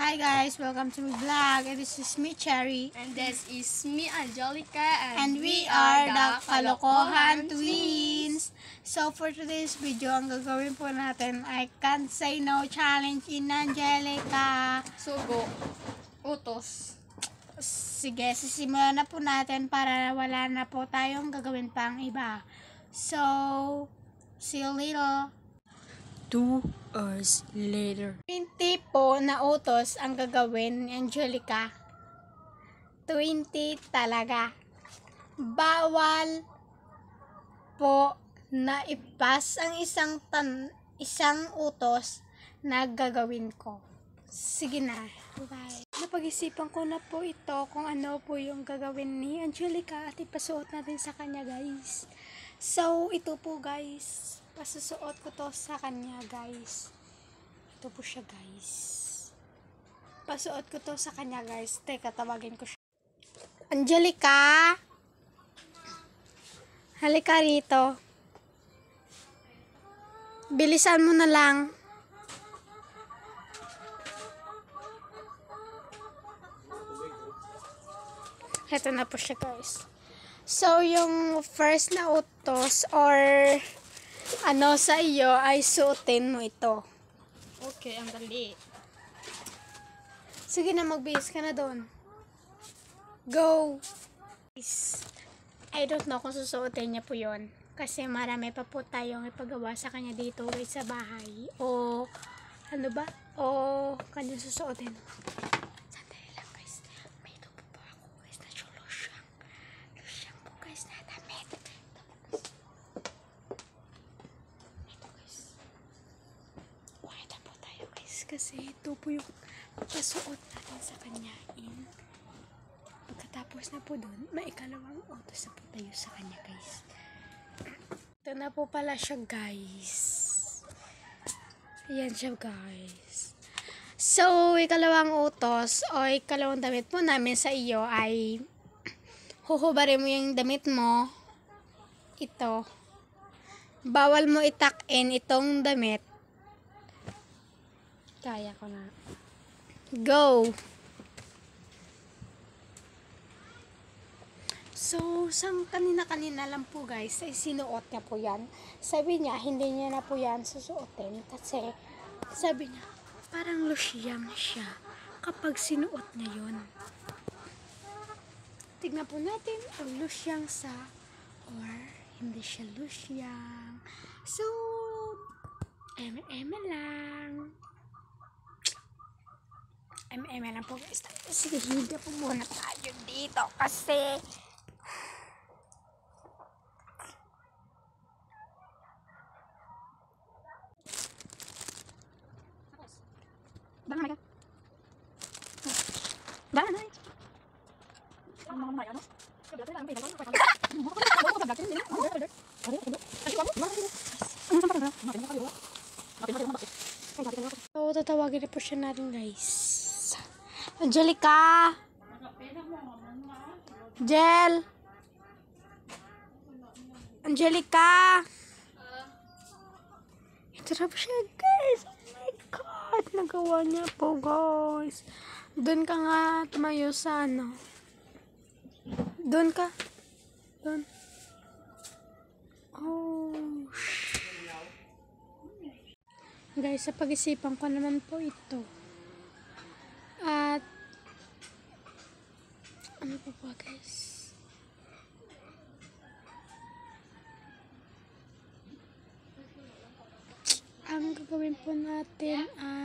Hi guys, welcome to my vlog. This is me, Cherry. And this is me, Angelica. And we are the Kalokohan Twins. So for today's video, ang gagawin po natin ay Can't Say No Challenge in Angelica. Sugo. Utos. Sige, sisimulan na po natin para wala na po tayong gagawin pang iba. So, see you later. 2 hours later. 20 po na utos ang gagawin ni Angelica. 20 talaga. Bawal po na ipas ang isang utos na gagawin ko. Sige na. Bye. Napag-isipan ko na po ito kung ano po yung gagawin ni Angelica at ipasuot natin sa kanya, guys. So, ito po, guys. Pasusuot ko to sa kanya, guys. Ito po siya, guys. Pasuot ko to sa kanya, guys. Teka, tawagin ko siya. Angelica! Halika rito. Bilisan mo na lang. Ito na po siya, guys. So, yung first na utos or ano sa iyo ay suotin mo ito. Okay, ang dali. Sige na, magbihis ka na doon. Go! I don't know kung susuotin niya po yon. Kasi marami pa po tayong ipagawa sa kanya dito guys sa bahay. O ano ba? O kanya susuotin. Sandali lang guys. May ito po ako guys na losyang. Losyang po guys na damit. Ito guys. Kuha po tayo guys. Kasi ito po yung pasuot natin sa kanya in. Pagkatapos na po dun, may ikalawang utos na po tayo sa kanya guys. Ito na po pala siya guys. Ayan siya guys. So, ikalawang utos o ikalawang damit po namin sa iyo ay huhubarin mo yung damit mo. Ito. Bawal mo itak-in itong damit. Kaya ko na. Go! So, sang kanina lang po guys, ay sinuot niya po yan. Sabi niya, hindi niya na po yan susuotin kasi sabi niya, parang losyang siya kapag sinuot niya yun. Tignan po natin kung losyang sa or hindi siya losyang. So, eme lang. Eme lang po guys. Sige, hindi po muna tayo dito kasi Bang na. Bang na. So, tatawagin na po siya natin guys. Angelica! Jel! Angelica! Ito na po siya guys. God, nagawa niya po guys. Doon ka nga tumayo sa ano. Doon ka. Doon. Oh. Guys, sa pag-isipan ko naman po ito. At ano pa po guys? Ang gagawin po natin ay